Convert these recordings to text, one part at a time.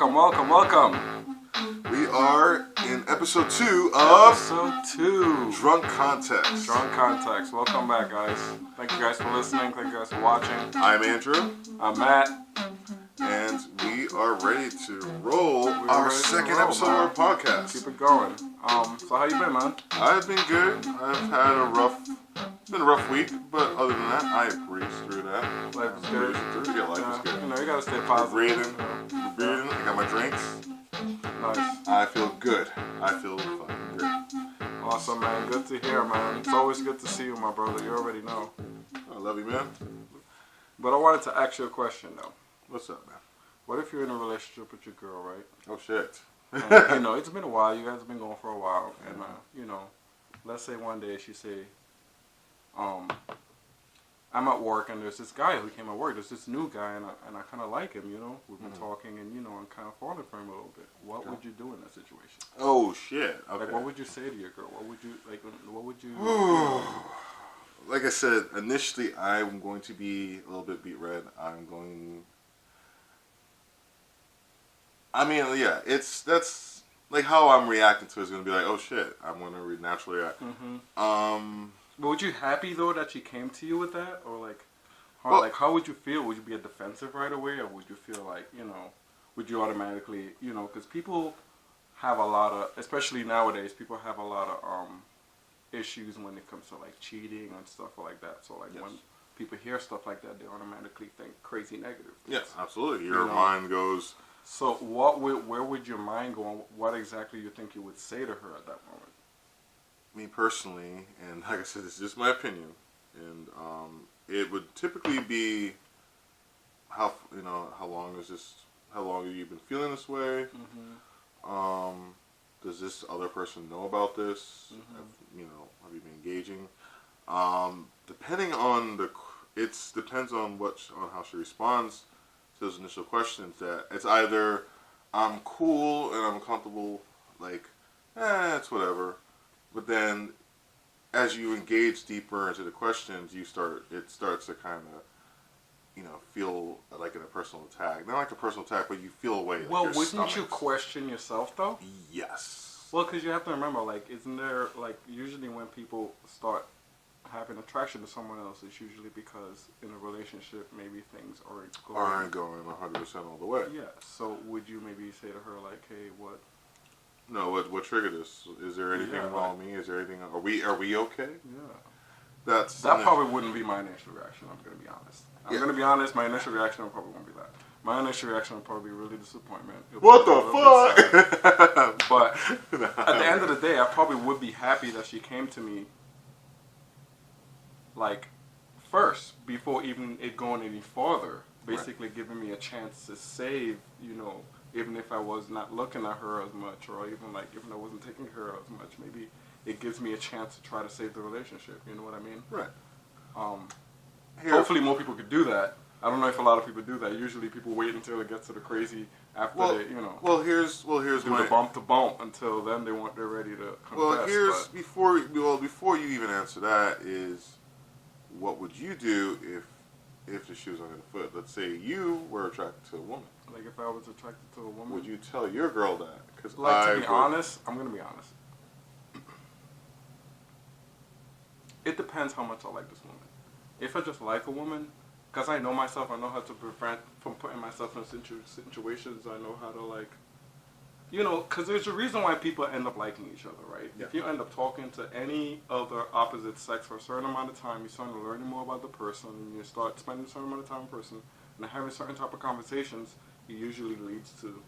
Welcome. We are in episode 2 of DrunkContext. DrunkContext. Welcome back, guys. Thank you guys for listening. Thank you guys for watching. I'm Andrew. I'm Matt. And we are ready to roll our second episode of our podcast. Keep it going. So how you been, man? I've been good. I've had it's been a rough week, but other than that, I breezed through that. Life is good. Yeah, life is good. You know, you gotta stay positive. Breathing. I got my drinks. Nice. I feel good. I feel fucking good. Awesome, man. Good to hear, man. It's always good to see you, my brother. You already know. I love you, man. But I wanted to ask you a question, though. What's up, man? What if you're in a relationship with your girl, right? Oh, shit. And, you know, it's been a while. You guys have been going for a while. And, you know, let's say one day she say, I'm at work and there's this guy who came at work. There's this new guy and I kind of like him, you know. We've been talking and, you know, I'm kind of falling for him a little bit. What would you do in that situation? Oh, shit. Okay. Like, what would you say to your girl? What would you, Like I said, initially I'm going to be a little bit beat red. That's like how I'm reacting to it is going to be like, oh shit, I'm going to naturally react. But would you happy though that she came to you with that, or like, how would you feel? Would you be defensive right away, or would you feel like, you know, would you automatically, you know, because people have a lot of, especially nowadays, people have a lot of issues when it comes to like cheating and stuff like that. So like when people hear stuff like that, they automatically think crazy negative things. Yes, absolutely. Your mind goes. So where would your mind go on what exactly you think you would say to her at that moment? Me personally, and like I said, this is just my opinion, and it would typically be how long have you been feeling this way? Does this other person know about this? Have you been engaging? Depending on depends on how she responds to those initial questions. That it's either I'm cool and I'm comfortable, like it's whatever. But then, as you engage deeper into the questions, it starts to kind of, feel like a personal attack. Not like a personal attack, but you feel a way. Well, wouldn't you question yourself though? Yes. Well, because you have to remember, like, isn't there, like, usually when people start having attraction to someone else, it's usually because in a relationship maybe things aren't going 100% all the way. Yeah. So would you maybe say to her like, hey, what? No, what triggered this? Is there anything wrong with me? Is there anything? Are we okay? Yeah. That probably wouldn't be my initial reaction. I'm gonna be honest. I'm gonna be honest. My initial reaction probably won't be that. My initial reaction would probably be really disappointment. What the fuck? But at the end of the day, I probably would be happy that she came to me. Like first, before even it going any farther, basically giving me a chance to save, even if I was not looking at her as much, or even like even I wasn't taking care of her as much, maybe it gives me a chance to try to save the relationship. You know what I mean? Right. Hopefully more people could do that. I don't know if a lot of people do that. Usually people wait until it gets to the crazy after they, Well, here's do the bump to bump. Until then, they're ready to confess. Well, before you even answer that is, what would you do if the shoe was on the foot? Let's say you were attracted to a woman. Like if I was attracted to a woman, would you tell your girl that? Because to be honest, I'm gonna be honest. It depends how much I like this woman. If I just like a woman, because I know myself, I know how to prevent from putting myself in situations. I know how to like, because there's a reason why people end up liking each other, right? Yeah. If you end up talking to any other opposite sex for a certain amount of time, you start learning more about the person, and you start spending a certain amount of time with the person, and having certain type of conversations, it usually leads to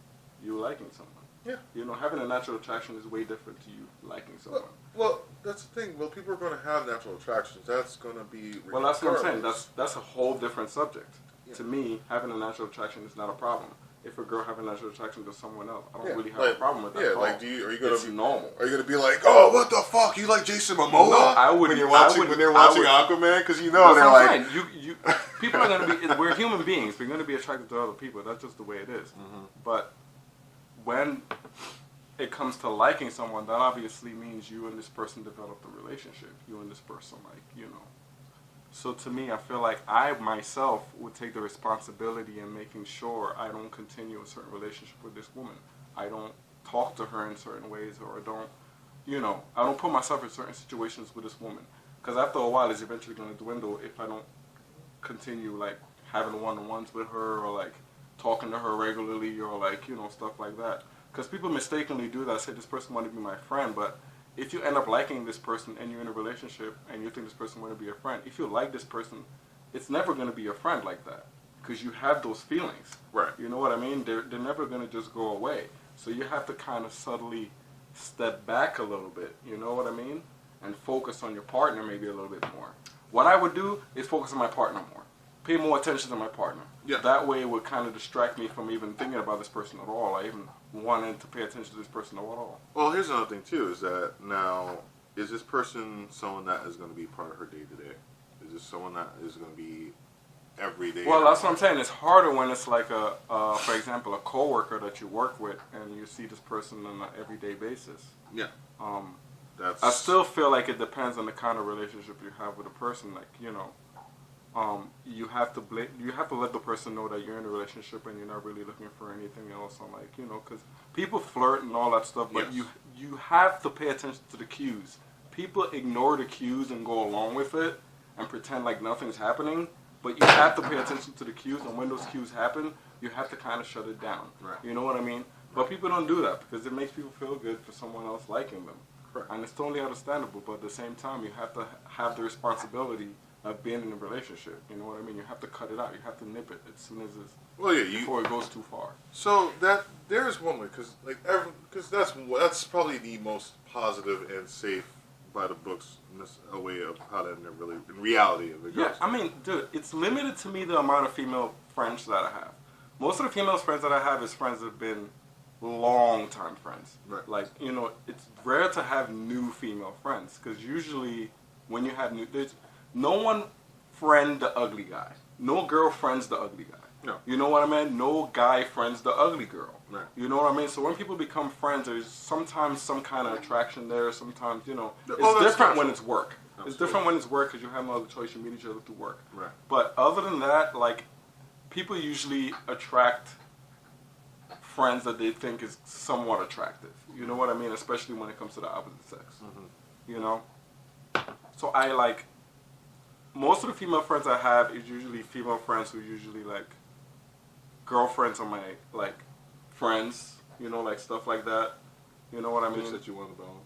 you liking someone. Yeah. Having a natural attraction is way different to you liking someone. Well, that's the thing. Well, people are going to have natural attractions. That's going to be... Well, that's what I'm saying. That's a whole different subject. Yeah. To me, having a natural attraction is not a problem. If a girl having a natural attraction to someone else, I don't really have a problem with that. Yeah, like, are you going to be normal? Are you going to be like, oh, what the fuck? You like Jason Momoa? No, I wouldn't. When they're watching Aquaman, because they're like, you people are going to be. We're human beings. We're going to be attracted to other people. That's just the way it is. Mm-hmm. But when it comes to liking someone, that obviously means you and this person developed a relationship. You and this person, So to me, I feel like I myself would take the responsibility in making sure I don't continue a certain relationship with this woman. I don't talk to her in certain ways, or I don't put myself in certain situations with this woman. Because after a while, it's eventually going to dwindle if I don't continue, like, having one-on-ones with her, or, like, talking to her regularly, or, like, stuff like that. Because people mistakenly do that, say this person want to be my friend, but if you end up liking this person and you're in a relationship and you think this person want to be a friend, if you like this person, it's never going to be a friend like that. Because you have those feelings. Right. You know what I mean? They're never going to just go away. So you have to kind of subtly step back a little bit, you know what I mean? And focus on your partner maybe a little bit more. What I would do is focus on my partner more. Pay more attention to my partner. Yeah. That way it would kind of distract me from even thinking about this person at all. I even wanted to pay attention to this person at all. Well, here's another thing too, is that now, is this person someone that is going to be part of her day to day? Is this someone that is going to be every day? Well, that's what I'm saying. It's harder when it's like for example, a coworker that you work with and you see this person on an everyday basis. Yeah. I still feel like it depends on the kind of relationship you have with a person. Like, you have to let the person know that you're in a relationship and you're not really looking for anything else. And like, because people flirt and all that stuff, but yes. you have to pay attention to the cues. People ignore the cues and go along with it and pretend like nothing's happening. But you have to pay attention to the cues, and when those cues happen, you have to kind of shut it down. Right. You know what I mean? But people don't do that because it makes people feel good for someone else liking them. Correct. And it's totally understandable, but at the same time, you have to have the responsibility of being in a relationship. You know what I mean? You have to cut it out. You have to nip it as soon as before it goes too far. So there is one way, because that's probably the most positive and safe by the books a way of how that really in reality it goes. Yeah, I mean, dude, it's limited to me the amount of female friends that I have. Most of the female friends that I have is friends that have been long time friends. Right. Like, it's rare to have new female friends because usually when you have there's no one friend the ugly guy. No girl friends the ugly guy. No. You know what I mean? No guy friends the ugly girl. Right. You know what I mean? So when people become friends, there's sometimes some kind of attraction there. Sometimes, it's different when it's work. Absolutely. It's different when it's work because you have no other choice. You meet each other through work. Right. But other than that, like, people usually attract friends that they think is somewhat attractive. You know what I mean? Especially when it comes to the opposite sex. Mm-hmm. So I like, most of the female friends I have is usually female friends who usually like girlfriends of my like friends, like stuff like that. You know what I mean? Bitch that you want to bone?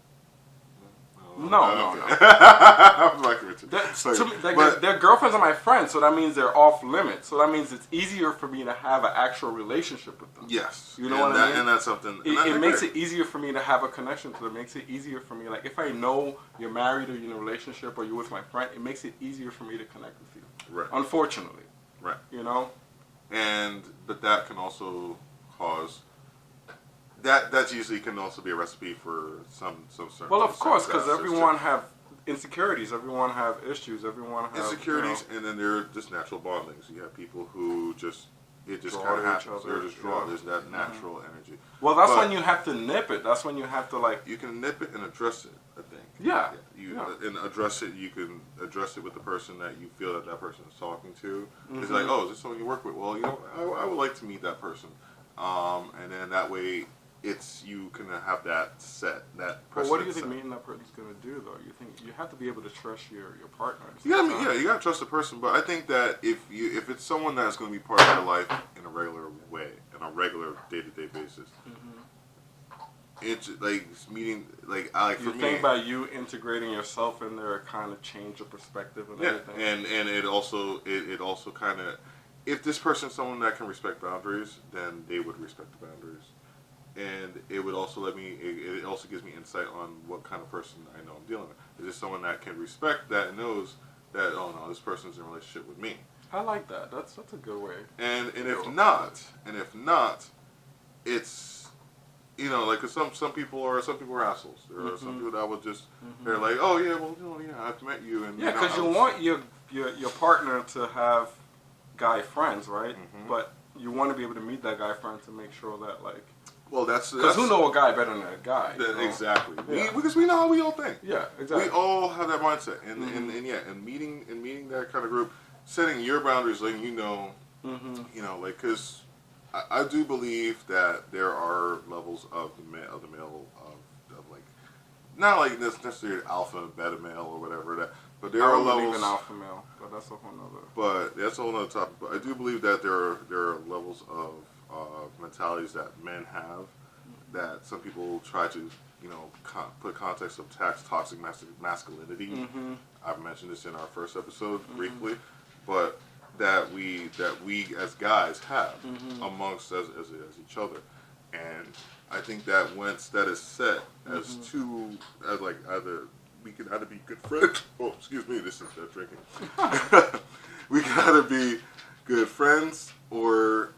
No. I'm like Richard. Their girlfriends are my friends, so that means they're off limits. So that means it's easier for me to have an actual relationship with them. Yes. You know what I mean? And that's something. It makes it easier for me to have a connection to them. It makes it easier for me. Like, if I know you're married or you're in a relationship or you're with my friend, it makes it easier for me to connect with you. Right. Unfortunately. Right. But that can also cause. That usually can also be a recipe for some certain. Well, of course, because everyone have insecurities. Everyone have issues. Everyone have insecurities, and then there are just natural bondings. You have people who it just kind of happens. They're just draw. There's that natural energy. Well, that's when you have to nip it. That's when you have to like. You can nip it and address it. I think. Yeah. And address it. You can address it with the person that you feel that person is talking to. Mm-hmm. It's like, oh, is this someone you work with? Well, I would like to meet that person, and then that way. You can have that set, that person. Well, what do you think meeting that person's going to do, though? You think you have to be able to trust your partner. You gotta trust the person. But I think that if it's someone that's going to be part of your life in a regular way, in a regular day-to-day basis, it's like meeting, like for me. You think by you integrating yourself in there, it kind of change your perspective and everything. and it also kind of, if this person's someone that can respect boundaries, then they would respect the boundaries. And it would also it also gives me insight on what kind of person I know I'm dealing with. Is this someone that can respect that and knows that, oh no, this person's in a relationship with me? I like that. That's a good way. And if not, it's, like, cause some people are assholes. There are some people that would just, they're like, oh yeah, well, I've met you. And because you want your partner to have guy friends, right? Mm-hmm. But you want to be able to meet that guy friend to make sure that, like, Well, that's because who know a guy better than a guy? Exactly. Yeah. Because we know how we all think. Yeah, exactly. We all have that mindset, and meeting that kind of group, setting your boundaries, letting you know, like because I do believe that there are levels of the male of like not like necessarily alpha, beta male or whatever that, but there are levels. I don't believe in alpha male, but that's a whole nother. But that's a whole nother topic. But I do believe that there are levels of mentalities that men have that some people try to put context of toxic masculinity. I've mentioned this in our first episode briefly, but that we as guys have amongst as each other, and I think that once that is set as two as like either we can either be good friends. Oh, excuse me, this is drinking. We can either be good friends, or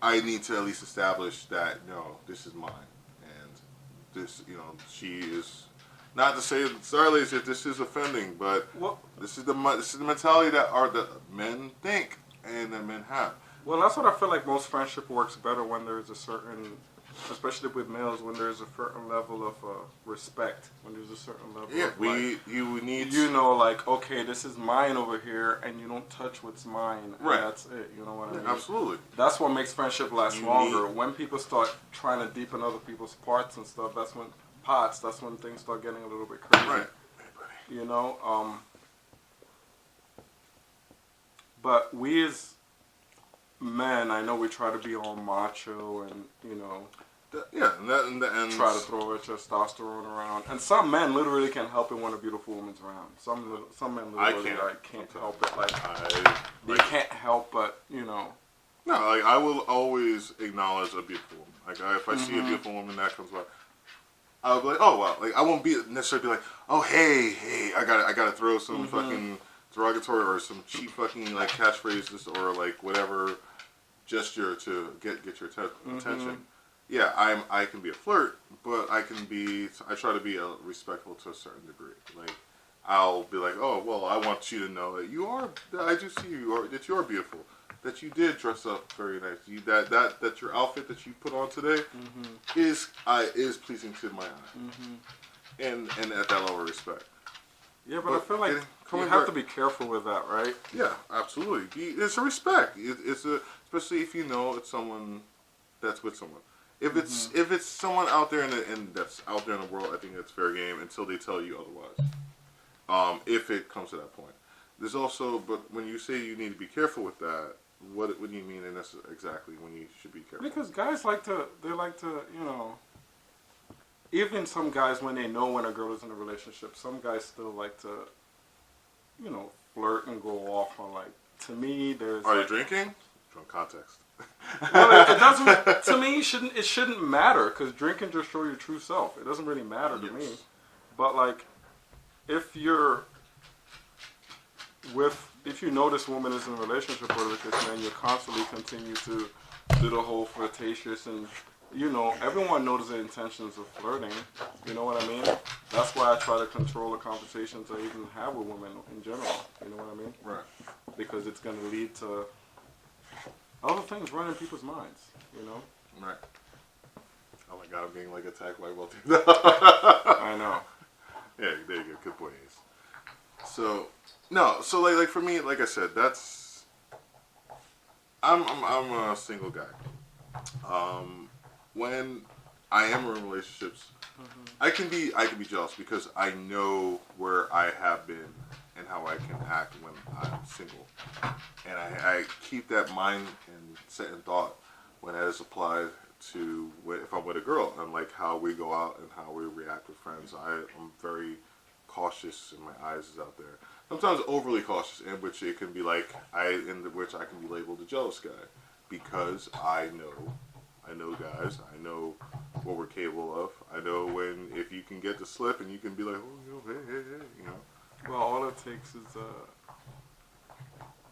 I need to at least establish that no, this is mine, and this, she is. Not to say, sorry, ladies, if this is offending, but this is the mentality that men think and that men have. Well, that's what I feel like most friendship works better when there's a certain, especially with males, when there's a certain level of respect, when there's a certain level of you need like, okay, this is mine over here, and you don't touch what's mine, and that's it, you know what I mean? Absolutely. That's what makes friendship last longer. When people start trying to deepen other people's parts and stuff, that's when things start getting a little bit crazy. Right. But we as men, I know we try to be all macho and, and try to throw our testosterone around. And some men literally can't help it when a beautiful woman's around. Some men literally can't help it. They can't help but, No, like I will always acknowledge a beautiful woman. Like if I see a beautiful woman that comes by, I'll be like, oh wow. Like I won't be necessarily be like, oh hey, I gotta throw some fucking derogatory or some cheap fucking like catchphrases or like whatever gesture to get your attention. Yeah, I can be a flirt, but I try to be respectful to a certain degree. Like I'll be like, oh well, I want you to know that I do see that you are beautiful. That you did dress up very nice. That your outfit that you put on today is pleasing to my eye, and at that level of respect. Yeah, but I feel like you have to be careful with that, right? Yeah, absolutely. It's a respect. Especially if you know it's someone that's with someone. If it's someone out there that's out there in the world, I think that's fair game until they tell you otherwise. If it comes to that point, there's also, but when you say you need to be careful with that. What do you mean, and that's exactly when you should be careful? Because guys like to, even some guys when they know when a girl is in a relationship, some guys still like to, flirt and go off on to me, there's... Are you drinking? Drunk context. Well, it doesn't, to me, it shouldn't matter, because drinking just show your true self. It doesn't really matter to me. But, if you know this woman is in a relationship with this man, you constantly continue to do the whole flirtatious and, everyone knows the intentions of flirting. You know what I mean? That's why I try to control the conversations I even have with women in general. You know what I mean? Right. Because it's going to lead to other things running people's minds, Right. Oh my God, I'm getting attacked by both. I know. Yeah, there you go. Good boy, Ace. So... No, so like for me, like I said, I'm a single guy. When I am in relationships, I can be jealous because I know where I have been and how I can act when I'm single, and I keep that mind and set in thought when that is applied to if I'm with a girl and how we go out and how we react with friends. I'm very cautious, and my eyes is out there. Sometimes overly cautious, in which it can be which I can be labeled a jealous guy, because I know guys, I know what we're capable of. I know if you can get the slip and you can be like, oh, hey. Well, all it takes is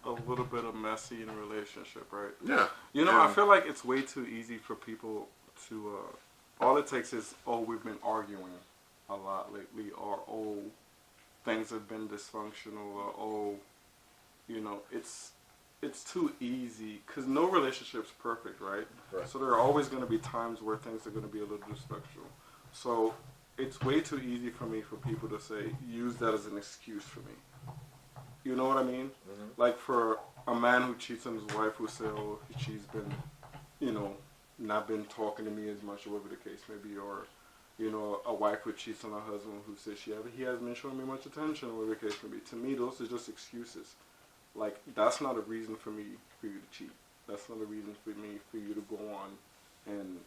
a little bit of messy in a relationship, right? Yeah. I feel like it's way too easy for people to. All it takes is, we've been arguing a lot lately, or things have been dysfunctional, or it's it's too easy because no relationship's perfect, right? Right. So there are always going to be times where things are going to be a little disrespectful. So it's way too easy for me for people to say use that as an excuse for me. You know what I mean? Mm-hmm. Like for a man who cheats on his wife who say, oh, she's been, you know, not been talking to me as much, or whatever the case may be, or you know, a wife who cheats on her husband who says he hasn't been showing me much attention, or whatever the case may be. To me, those are just excuses. Like, that's not a reason for you to cheat. That's not a reason for you to go on and,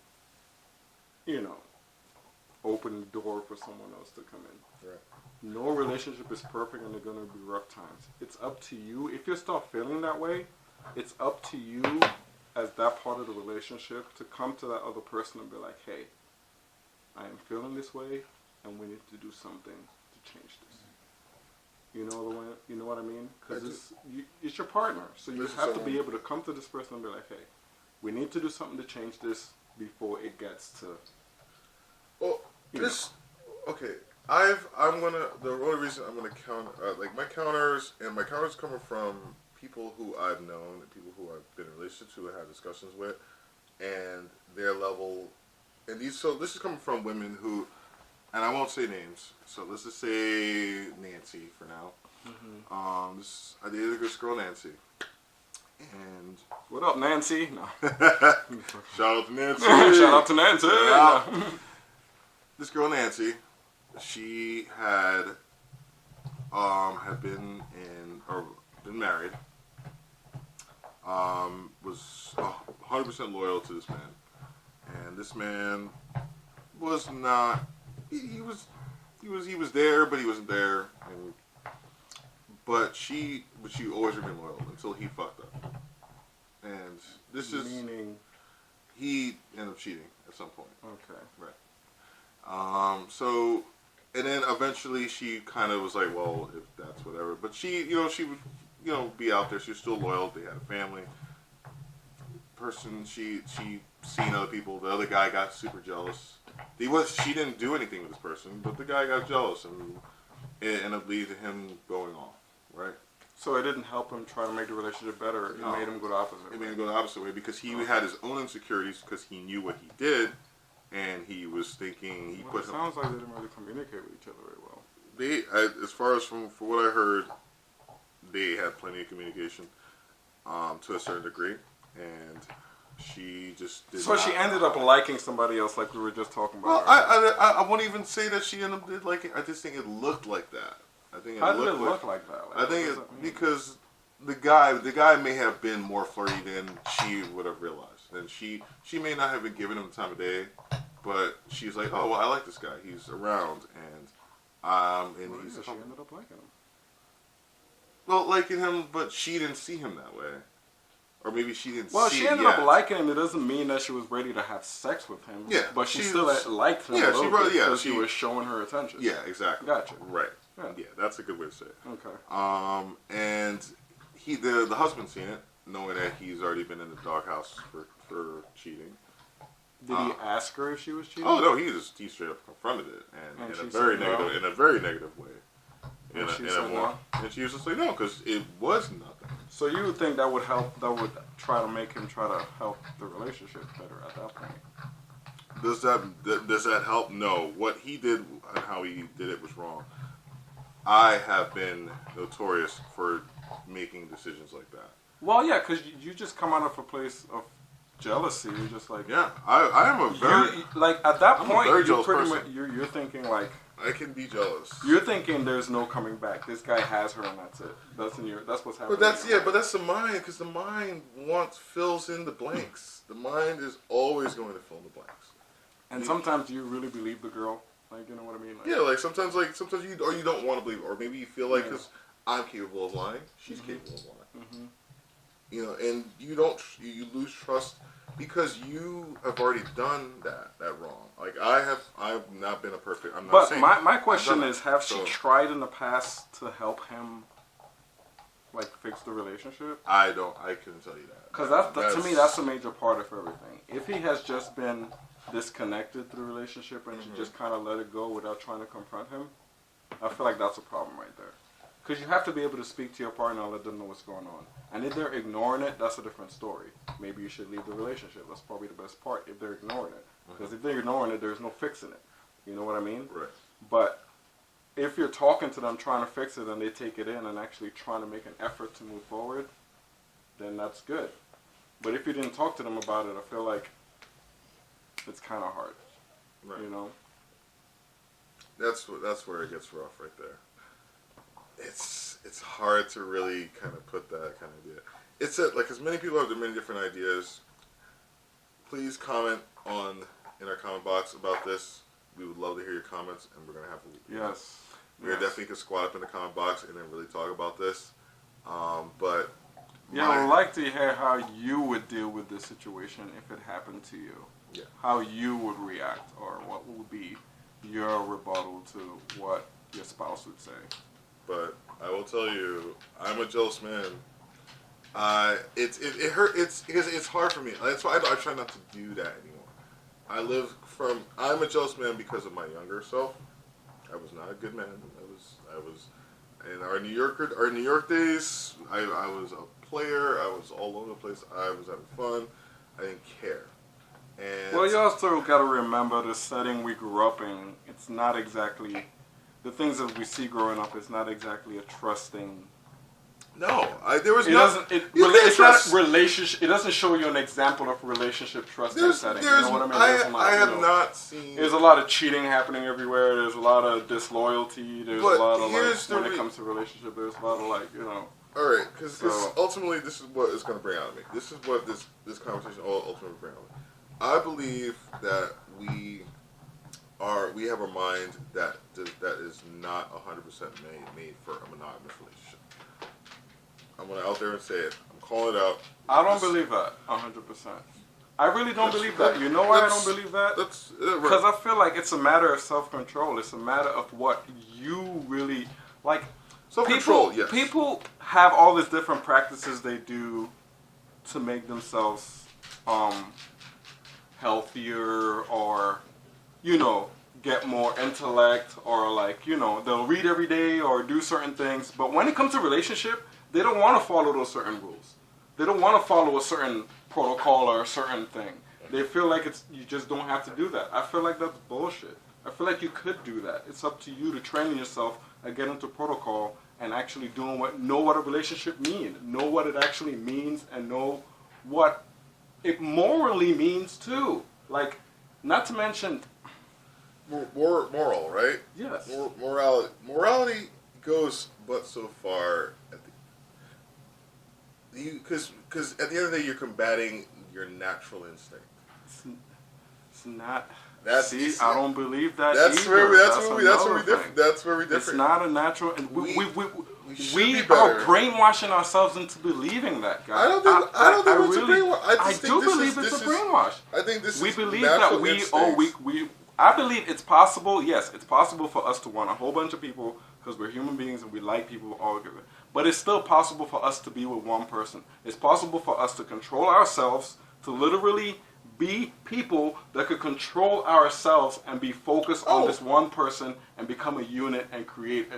you know, open the door for someone else to come in. Right. No relationship is perfect and there are going to be rough times. It's up to you. If you start feeling that way, it's up to you as that part of the relationship to come to that other person and be like, hey, I am feeling this way, and we need to do something to change this. You know what I mean? Because it's your partner, so you have to be able to come to this person and be like, "Hey, we need to do something to change this before it gets to." Well, this okay. The only reason I'm gonna count like my counters coming from people who I've known and people who I've been in relationships who I had discussions with, and their level. And this is coming from women who, and I won't say names, so let's just say Nancy for now. Mm-hmm. I dated this girl Nancy, and what up, Nancy? No. Shout out to Nancy. Shout out to Nancy. Yeah. This girl Nancy, she had been married, was 100% loyal to this man. And this man was not. He was there, but he wasn't there. But she always remained loyal until he fucked up. And this is meaning he ended up cheating at some point. Okay. Right. So, and then eventually she kind of was like, well, if that's whatever. But she would, be out there. She was still loyal. They had a family. She seen other people. The other guy got super jealous. She didn't do anything with this person, but the guy got jealous, and it ended up leading to him going off. Right. So it didn't help him try to make the relationship better. It made him go the opposite way. It made him go the opposite way because he had his own insecurities because he knew what he did, and he was thinking it sounds like they didn't really communicate with each other very well. As far as from what I heard, they had plenty of communication, to a certain degree, and she just did. So she ended up liking somebody else, like we were just talking about. Well, I won't even say that she ended up did like it. I just think it looked like that. How did it look like that? I think because the guy may have been more flirty than she would have realized, and she may not have been giving him the time of day, but she's like, oh well, I like this guy. He's around, and he's. She ended up liking him. Well, liking him, but she didn't see him that way. Or maybe she didn't see him. Well, she ended up liking him. It doesn't mean that she was ready to have sex with him. Yeah. But she still liked him because she was showing her attention. Yeah, exactly. Gotcha. Right. Yeah, that's a good way to say it. Okay. And the husband seen it, knowing that he's already been in the doghouse for cheating. Did he ask her if she was cheating? Oh no, he straight up confronted it, and in a very negative way. And she was just like, no, because it was nothing. So you would think that would help? That would try to make him try to help the relationship better at that point. Does that help? No. What he did and how he did it was wrong. I have been notorious for making decisions like that. Well, yeah, because you just come out of a place of jealousy. You're just like, yeah, I am a very like at that point you're you're thinking like, I can be jealous. You're thinking there's no coming back. This guy has her and that's it. That's what's happening. But that's the mind, because the mind fills in the blanks. The mind is always going to fill in the blanks. And sometimes you really believe the girl. Like, you know what I mean? Like, yeah, like sometimes you don't want to believe, or maybe you feel like because I'm capable of lying, she's capable of lying. Mm-hmm. You know, and you lose trust because you have already done that wrong. Like I've not been a perfect. I'm not. But saying my question is, have she tried in the past to help him, like fix the relationship? I couldn't tell you that. Because to me that's a major part of everything. If he has just been disconnected through the relationship and she just kind of let it go without trying to confront him, I feel like that's a problem right there. Because you have to be able to speak to your partner and let them know what's going on. And if they're ignoring it, that's a different story. Maybe you should leave the relationship. That's probably the best part, if they're ignoring it. Because if they're ignoring it, there's no fixing it. You know what I mean? Right. But if you're talking to them, trying to fix it, and they take it in and actually trying to make an effort to move forward, then that's good. But if you didn't talk to them about it, I feel like it's kind of hard. Right. You know? That's where it gets rough right there. It's hard to really kind of put that kind of idea. It's like as many people have many different ideas. Please comment in our comment box about this. We would love to hear your comments, and we're gonna have to. Yes. We definitely could squat up in the comment box and then really talk about this. But yeah, I'd like to hear how you would deal with this situation if it happened to you. Yeah. How you would react, or what would be your rebuttal to what your spouse would say. But I will tell you, I'm a jealous man. It hurt. It's hard for me. That's why I try not to do that anymore. I'm a jealous man because of my younger self. I was not a good man. I was in our New York days. I was a player. I was all over the place. I was having fun. I didn't care. And well, you also got to remember the setting we grew up in. It's not exactly the things that we see growing up. It's not exactly a trusting. No, there was it no. Doesn't, it's not relationship. It doesn't show you an example of relationship trust in setting. You know what I mean? I have not seen. There's a lot of cheating happening everywhere. There's a lot of disloyalty. There's a lot of when it comes to relationship. There's a lot of All right, because ultimately this is what it's going to bring out of me. This is what this conversation ultimately bring out of me. I believe that we have a mind that is not 100% made for a monogamous relationship. I'm going to out there and say it. I'm calling it out. I don't believe that 100%. I really don't believe that. You know why I don't believe that? Because I feel like it's a matter of self-control. It's a matter of what you really like. Self-control, yes. People have all these different practices they do to make themselves healthier, or get more intellect, or they'll read every day or do certain things. But when it comes to relationship, they don't want to follow those certain rules. They don't want to follow a certain protocol or a certain thing. They feel like you just don't have to do that. I feel like that's bullshit. I feel like you could do that. It's up to you to train yourself and get into protocol and actually know what a relationship means, know what it actually means, and know what it morally means too. Like, not to mention moral, right? Yes. Morality goes but so far because at the end of the day you're combating your natural instinct. It's not. I don't believe that. That's either. That's where we differ. It's not a natural. And we be are brainwashing ourselves into believing that, guys. I don't think it's a brainwash. I do believe it's a brainwash. I think this we is believe natural that I believe it's possible. Yes, it's possible for us to want a whole bunch of people because we're human beings and we like people all together. But it's still possible for us to be with one person. It's possible for us to control ourselves, to literally be people that could control ourselves and be focused on this one person and become a unit and create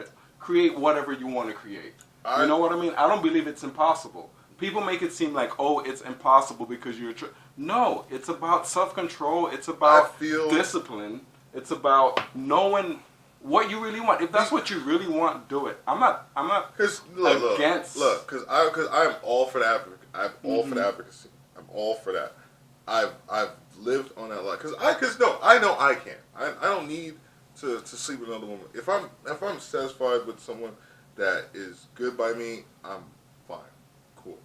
whatever you want to create. You know what I mean? I don't believe it's impossible. People make it seem like, it's impossible because you're... No, it's about self-control. It's about discipline. It's about knowing what you really want. If that's what you really want, do it. I'm not against... Look, because I'm all for the for the advocacy. I'm all for that. I've lived on that lot. I know I can. I don't need to sleep with another woman. If I'm satisfied with someone that is good by me, I'm fine, cool.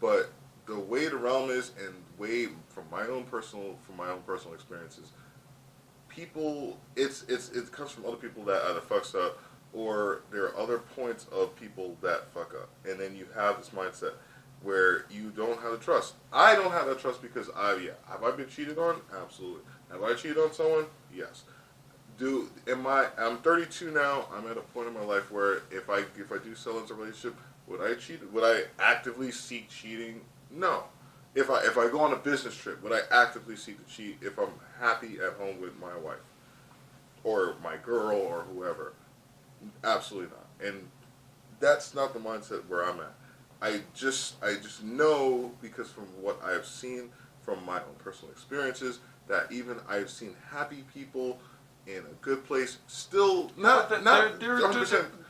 But the way the realm is, and way from my own personal experiences, people, it comes from other people that either fucks up, or there are other points of people that fuck up, and then you have this mindset where you don't have the trust. I don't have that trust because have I been cheated on? Absolutely. Have I cheated on someone? Yes. I'm 32 now. I'm at a point in my life where if I do sell into a relationship, would I cheat? Would I actively seek cheating? No. If I go on a business trip, would I actively seek to cheat if I'm happy at home with my wife or my girl or whoever? Absolutely not. And that's not the mindset where I'm at. I just know, because from what I have seen from my own personal experiences, that even I've seen happy people in a good place still not 100%.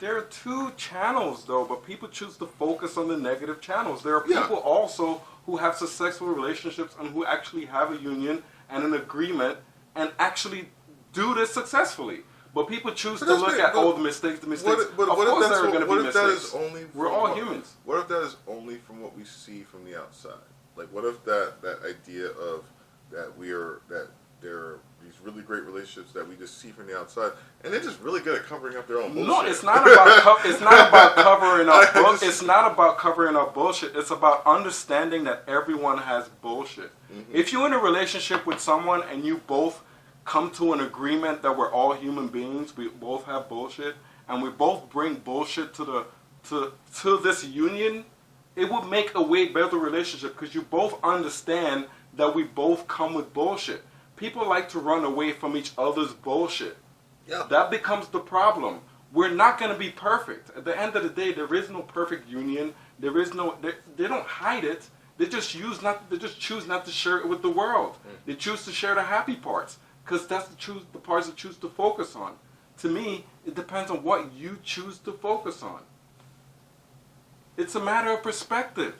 There are two channels though, but people choose to focus on the negative channels. There are people also who have successful relationships and who actually have a union and an agreement and actually do this successfully. But people choose to look at the mistakes. Of course there are going to be mistakes. We're all humans. What if that is only from what we see from the outside? Like, what if that idea of that there are these really great relationships that we just see from the outside, and they're just really good at covering up their own bullshit? No, it's not about covering up bullshit. It's not about covering up bullshit. It's about understanding that everyone has bullshit. Mm-hmm. If you're in a relationship with someone and you both come to an agreement that we're all human beings, we both have bullshit, and we both bring bullshit to this union, it would make a way better relationship because you both understand that we both come with bullshit. People like to run away from each other's bullshit. Yeah. That becomes the problem. We're not going to be perfect. At the end of the day, there is no perfect union. There is no. They don't hide it. They just choose not to share it with the world. They choose to share the happy parts. Because that's the parts that choose to focus on. To me, it depends on what you choose to focus on. It's a matter of perspective.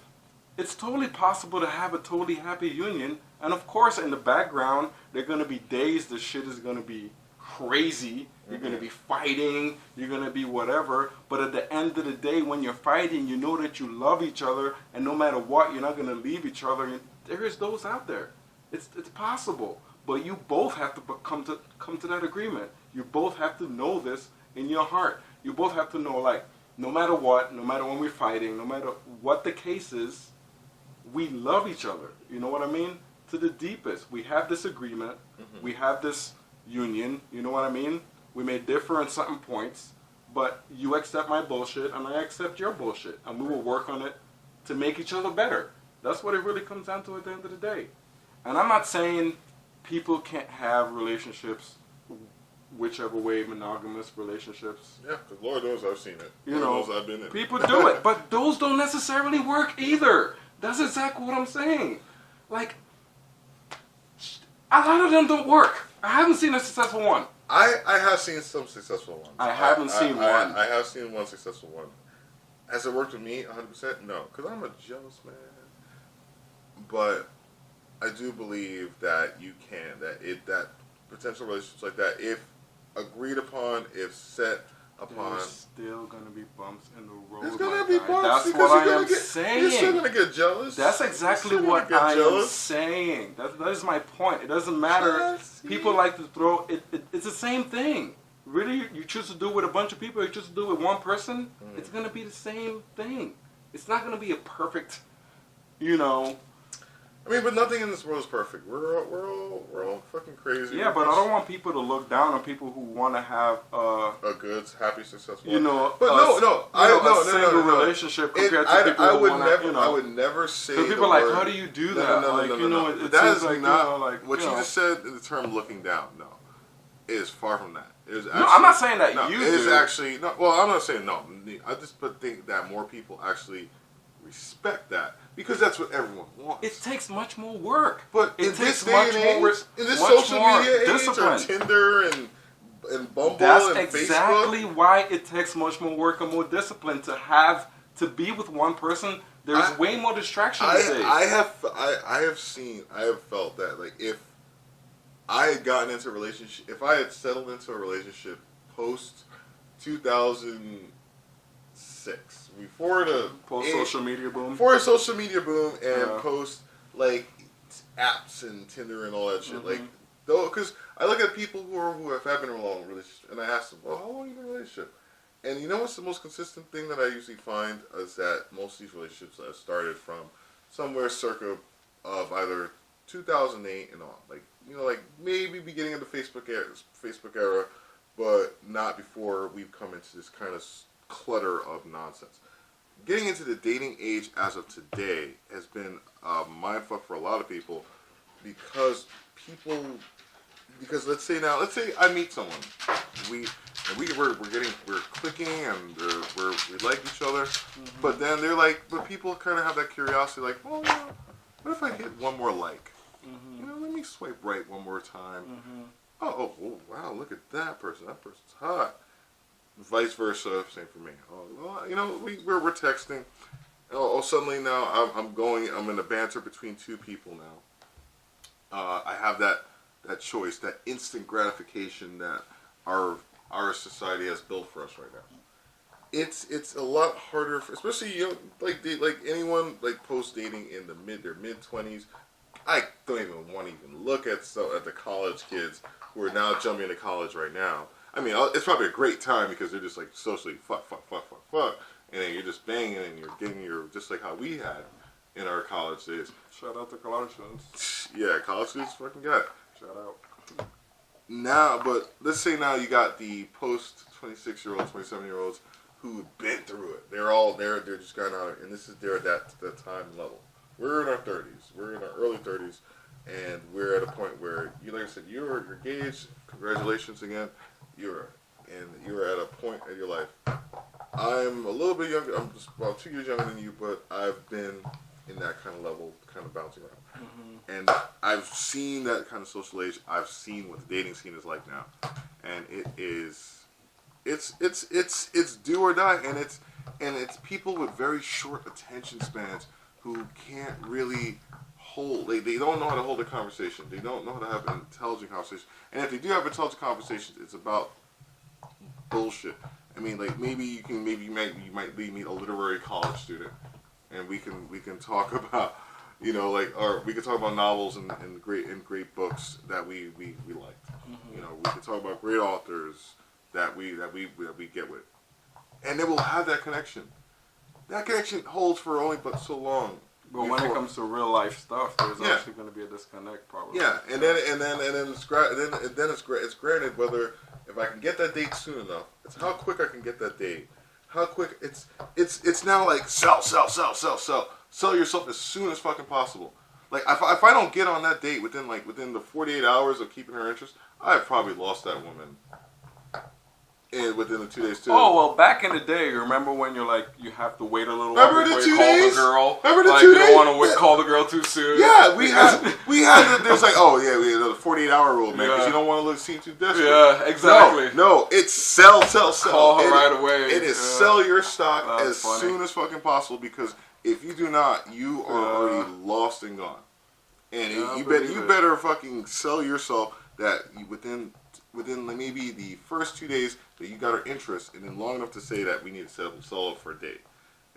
It's totally possible to have a totally happy union. And of course, in the background, there are going to be days the shit is going to be crazy. You're going to be fighting. You're going to be whatever. But at the end of the day, when you're fighting, you know that you love each other. And no matter what, you're not going to leave each other. And there is those out there. It's possible. But you both have to come to that agreement. You both have to know this in your heart. You both have to know, like, no matter what, no matter when we're fighting, no matter what the case is, we love each other. You know what I mean? To the deepest. We have this agreement. Mm-hmm. We have this union. You know what I mean? We may differ in certain points, but you accept my bullshit and I accept your bullshit. And we will work on it to make each other better. That's what it really comes down to at the end of the day. And I'm not saying people can't have relationships, whichever way, monogamous relationships. Yeah, because Lord knows I've seen it. You know, Lord knows I've been in it. People do it, but those don't necessarily work either. That's exactly what I'm saying. Like, a lot of them don't work. I haven't seen a successful one. I have seen some successful ones. I haven't seen one. I have seen one successful one. Has it worked with me 100%? No, because I'm a jealous man. But I do believe that you can, that potential relationships like that, if agreed upon, if set upon, there's still gonna be bumps in the road. There's gonna be bumps. That's what I am saying. You're still gonna get jealous. That's exactly what I am saying. That is my point. It doesn't matter. People like to throw it. It's the same thing. Really, you choose to do it with a bunch of people. You choose to do it with one person. It's gonna be the same thing. It's not gonna be a perfect, you know. I mean, but nothing in this world is perfect. We're all fucking crazy. Yeah, but I don't want people to look down on people who want to have a good, happy, successful. You know, but a single relationship compared to people who want to. You know, I would never say. Because people are like, how do you do that? No. That is like, not like what you just said. In the term "looking down," no, it is far from that. It is actually, no, I'm not saying that no, you. It is actually no. Well, I'm not saying no. I just think that more people actually respect that. Because that's what everyone wants. It takes much more work. But it takes much more work. In this social media age, or Tinder and Bumble that's and exactly Facebook, why it takes much more work and more discipline to be with one person. There's way more distraction these days. I have felt that, like, if I had gotten into a relationship, if I had settled into a relationship post 2006, before the social media boom, and post like apps and Tinder and all that shit, like, though, because I look at people who have been in a long relationship and I ask them, well, how long are you in a relationship? And you know what's the most consistent thing that I usually find is that most of these relationships have started from somewhere circa of either 2008 and on, like, you know, like maybe beginning of the Facebook era, but not before we've come into this kind of clutter of nonsense. Getting into the dating age as of today has been a mindfuck for a lot of people because let's say I meet someone, and we're clicking and we like each other. But then they're like, but people kind of have that curiosity, like, well, what if I hit one more like? You know, let me swipe right one more time. Oh, wow, look at that person. That person's hot. Vice versa, same for me. Oh, well, you know, we're texting. Oh, suddenly now I'm in a banter between two people now. I have that choice, that instant gratification that our society has built for us right now. It's a lot harder, especially like anyone like post dating in their mid 20s. I don't even want to even look at the college kids who are now jumping into college right now. I mean, it's probably a great time because they're just like socially fuck, and then you're just banging and you're getting just like how we had in our college days. Shout out to college students. Yeah, college students fucking got it. Shout out. Now, but let's say now you got the post 26-year-olds, 27-year-olds who've been through it. They're just kind of, and they're at that time level. We're in our 30s. We're in our early 30s, and we're at a point where, like I said, you're engaged. Congratulations again. You're at a point in your life. I'm a little bit younger. I'm just about 2 years younger than you, but I've been in that kind of level, kind of bouncing around. And I've seen that kind of social age. I've seen what the dating scene is like now, and it's do or die, and it's people with very short attention spans who can't really hold. They don't know how to hold a conversation. They don't know how to have an intelligent conversation. And if they do have intelligent conversations, it's about bullshit. I mean, like you might meet a literary college student, and we can talk about, or we can talk about novels and great books that we liked. We can talk about great authors that we get with, and then we'll have that connection. That connection holds for only but so long. But when it comes to real life stuff, there's actually going to be a disconnect, probably. Yeah, and then it's granted whether if I can get that date soon enough. It's how quick I can get that date. How quick it's now like sell yourself as soon as fucking possible. Like if I don't get on that date within the 48 hours of keeping her interest, I've probably lost that woman. And within the 2 days too. Oh well, back in the day, remember when you're like you have to wait a little while remember before you call the girl? Remember the like 2 you days? don't want to call the girl too soon. Yeah, we had there's like we had the 48-hour rule, man, because you don't want to seem too desperate. Yeah, exactly. No, it's sell. Call her right away. It is sell your stock as soon as fucking possible, because if you do not, you are already lost and gone. And you better fucking sell yourself that within maybe the first 2 days that you got her interest, and then long enough to say that we need to sell up for a date.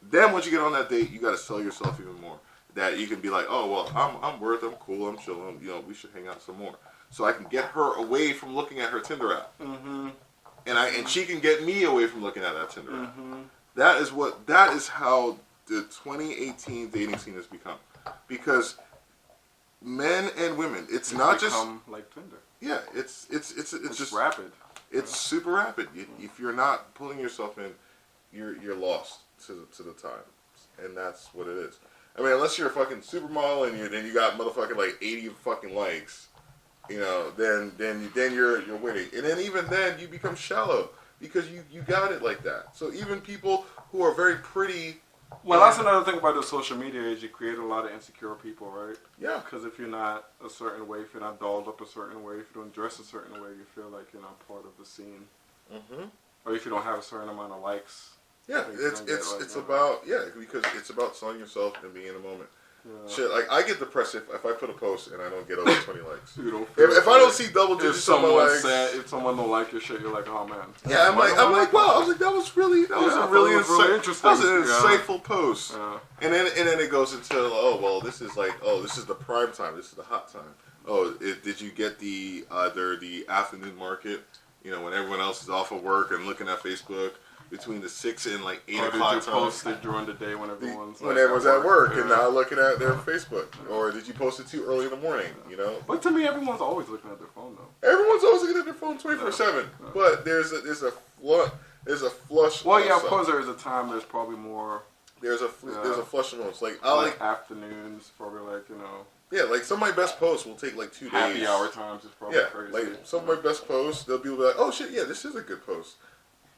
Then once you get on that date, you got to sell yourself even more. That you can be like, oh well, I'm I'm cool, I'm chilling. We should hang out some more, so I can get her away from looking at her Tinder app, and she can get me away from looking at that Tinder app. That is how the 2018 dating scene has become, because men and women, it's not just like Tinder. Yeah, it's just rapid. It's super rapid. If you're not pulling yourself in, you're lost to the times, and that's what it is. I mean, unless you're a fucking supermodel and then you got motherfucking like 80 fucking likes, then you're winning. And then even then you become shallow because you got it like that. So even people who are very pretty. Well, that's another thing about the social media is you create a lot of insecure people, right? Yeah. Because if you're not a certain way, if you're not dolled up a certain way, if you don't dress a certain way, you feel like you're not part of the scene. Or if you don't have a certain amount of likes. Yeah, it's about because it's about selling yourself and being in the moment. Yeah. Shit, like I get depressed if I put a post and I don't get over 20 likes. You don't if I don't see double digits on my likes, if someone don't like your shit, you're like, oh man. Yeah, I'm like, wow. I was like, that was really interesting. That was an insightful post. Yeah. And then it goes into this is the prime time. This is the hot time. Oh, did you get the afternoon market? When everyone else is off of work and looking at Facebook. Between the 6 and 8 o'clock did you post it during the day when everyone's at work and not looking at their Facebook? Or did you post it too early in the morning? But to me, everyone's always looking at their phone though. Everyone's always looking at their phone 24/7. Yeah. But there's a flush. Well, yeah, of course. There's a time. There's probably more There's a flush emoji. Like I like afternoons, probably like Yeah, like some of my best posts will take like 2 days. happy hour times is probably crazy. Like some of my best posts, they'll be like, oh shit, yeah, this is a good post.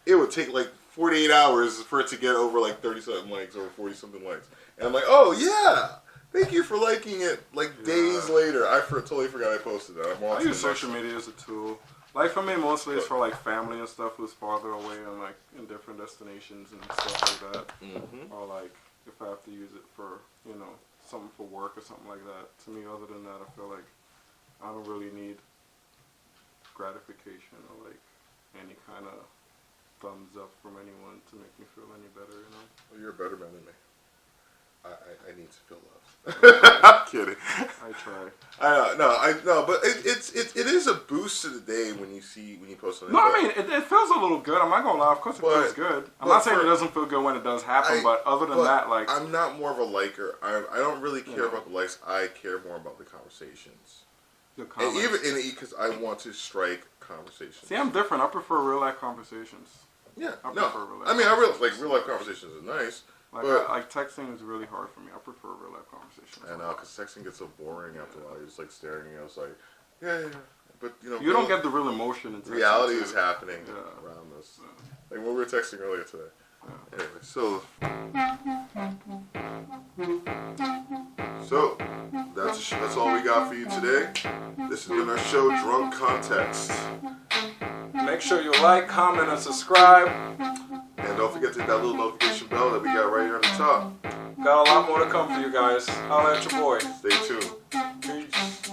It would take like 48 hours for it to get over like 30-something likes or 40-something likes. And I'm like, oh yeah, thank you for liking it. Like days later, I totally forgot I posted that. I use social media as a tool. Like for me, mostly it's for like family and stuff who's farther away and like in different destinations and stuff like that. Mm-hmm. Or like if I have to use it for something for work or something like that. To me, other than that, I feel like I don't really need gratification or like any kind of thumbs up from anyone to make me feel any better. Well, you're a better man than me. I need to feel loved. I'm kidding. I try. I know, but it is a boost to the day when you post something. No, I mean it feels a little good. I'm not gonna lie. Of course, it feels good. I'm not saying it doesn't feel good when it does happen, but other than that, like I'm not more of a liker. I don't really care about the likes. I care more about the conversations. And even because I want to strike conversations. See, I'm different. I prefer real life conversations. Yeah, I prefer real life. I mean, real life conversations are nice. Like texting is really hard for me. I prefer real life conversations. I know, because texting gets so boring after a while. You're just like staring at it. It's like, yeah. But you don't get the real emotion in texting. Reality is happening around us. Yeah. Like when we were texting earlier today. Yeah. Anyway, so that's all we got for you today. This has been our show, Drunk Context. Make sure you like, comment, and subscribe. And don't forget to hit that little notification bell that we got right here on the top. Got a lot more to come for you guys. Holla at your boy. Stay tuned. Peace.